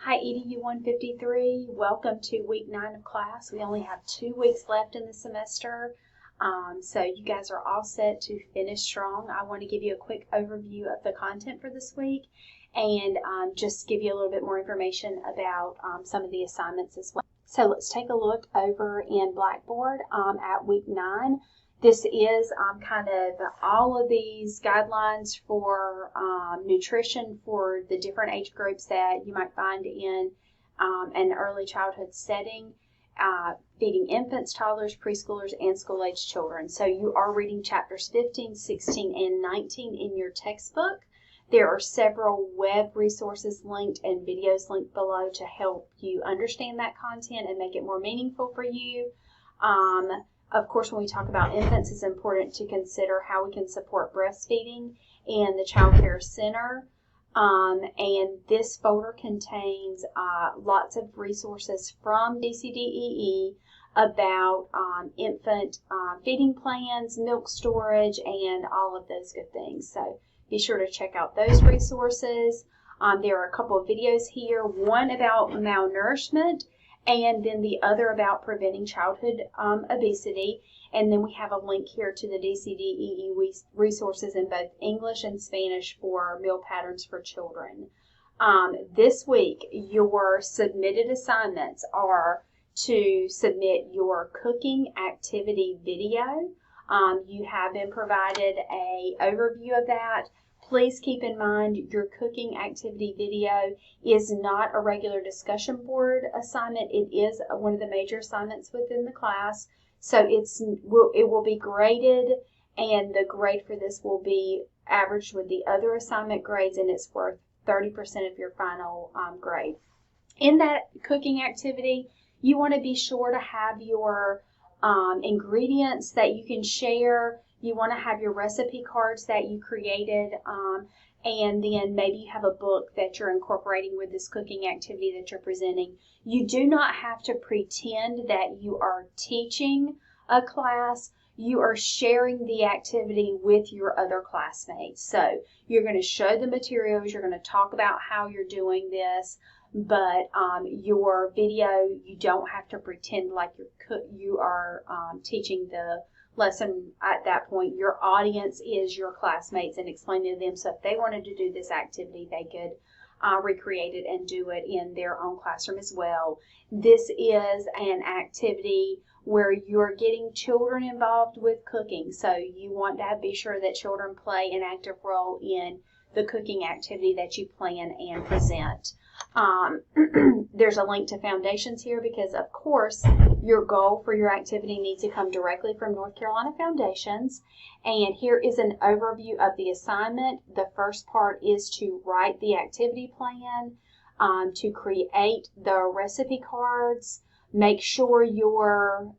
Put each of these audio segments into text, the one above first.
Hi, EDU 153. Welcome to week 9 of class. We only have 2 weeks left in the semester, so you guys are all set to finish strong. I want to give you a quick overview of the content for this week and just give you a little bit more information about some of the assignments as well. So let's take a look over in Blackboard at week 9. This is kind of all of these guidelines for nutrition for the different age groups that you might find in an early childhood setting, feeding infants, toddlers, preschoolers, and school-age children. So you are reading chapters 15, 16, and 19 in your textbook. There are several web resources linked and videos linked below to help you understand that content and make it more meaningful for you. Of course, when we talk about infants, it's important to consider how we can support breastfeeding in the Child Care Center. And this folder contains lots of resources from DCDEE about infant feeding plans, milk storage, and all of those good things. So be sure to check out those resources. There are a couple of videos here, one about malnourishment, and then the other about preventing childhood obesity. And then we have a link here to the DCDEE resources in both English and Spanish for meal patterns for children. This week, your submitted assignments are to submit your cooking activity video. You have been provided an overview of that. Please keep in mind your cooking activity video is not a regular discussion board assignment. It is one of the major assignments within the class. So it will be graded, and the grade for this will be averaged with the other assignment grades, and it's worth 30% of your final grade. In that cooking activity, you want to be sure to have your ingredients that you can share. You want to have your recipe cards that you created, and then maybe you have a book that you're incorporating with this cooking activity that you're presenting. You do not have to pretend that you are teaching a class. You are sharing the activity with your other classmates. So you're going to show the materials. You're going to talk about how you're doing this. But your video, you don't have to pretend like you are teaching the lesson at that point. Your audience is your classmates and explaining to them, so if they wanted to do this activity, they could recreate it and do it in their own classroom as well. This is an activity where you're getting children involved with cooking, so you want to be sure that children play an active role in the cooking activity that you plan and present. There's a link to Foundations here because, of course, your goal for your activity needs to come directly from North Carolina Foundations. And here is an overview of the assignment. The first part is to write the activity plan, to create the recipe cards. Make sure your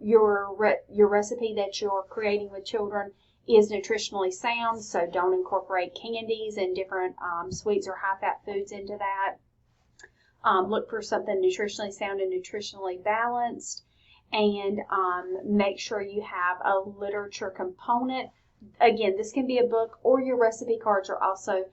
recipe that you're creating with children is nutritionally sound, so don't incorporate candies and different sweets or high-fat foods into that. Look for something nutritionally sound and nutritionally balanced, and make sure you have a literature component. Again, this can be a book, or your recipe cards are also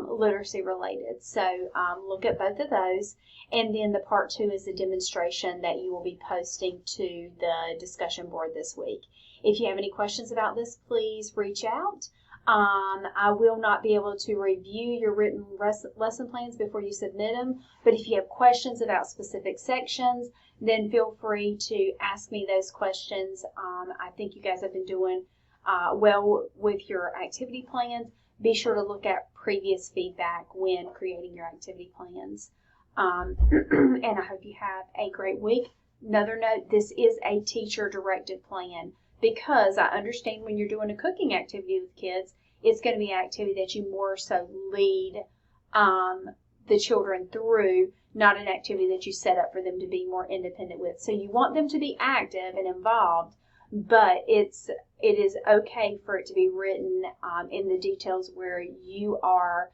literacy related, so look at both of those. And then the part 2 is the demonstration that you will be posting to the discussion board this week. If you have any questions about this, please reach out. I will not be able to review your written lesson plans before you submit them, but if you have questions about specific sections, then feel free to ask me those questions. I think you guys have been doing well with your activity plans. Be sure to look at previous feedback when creating your activity plans. And I hope you have a great week. Another note, this is a teacher-directed plan, because I understand when you're doing a cooking activity with kids, it's going to be an activity that you more so lead the children through, not an activity that you set up for them to be more independent with. So you want them to be active and involved, but it is okay for it to be written in the details where you are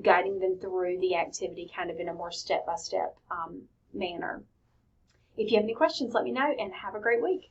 guiding them through the activity kind of in a more step-by-step manner. If you have any questions, let me know, and have a great week.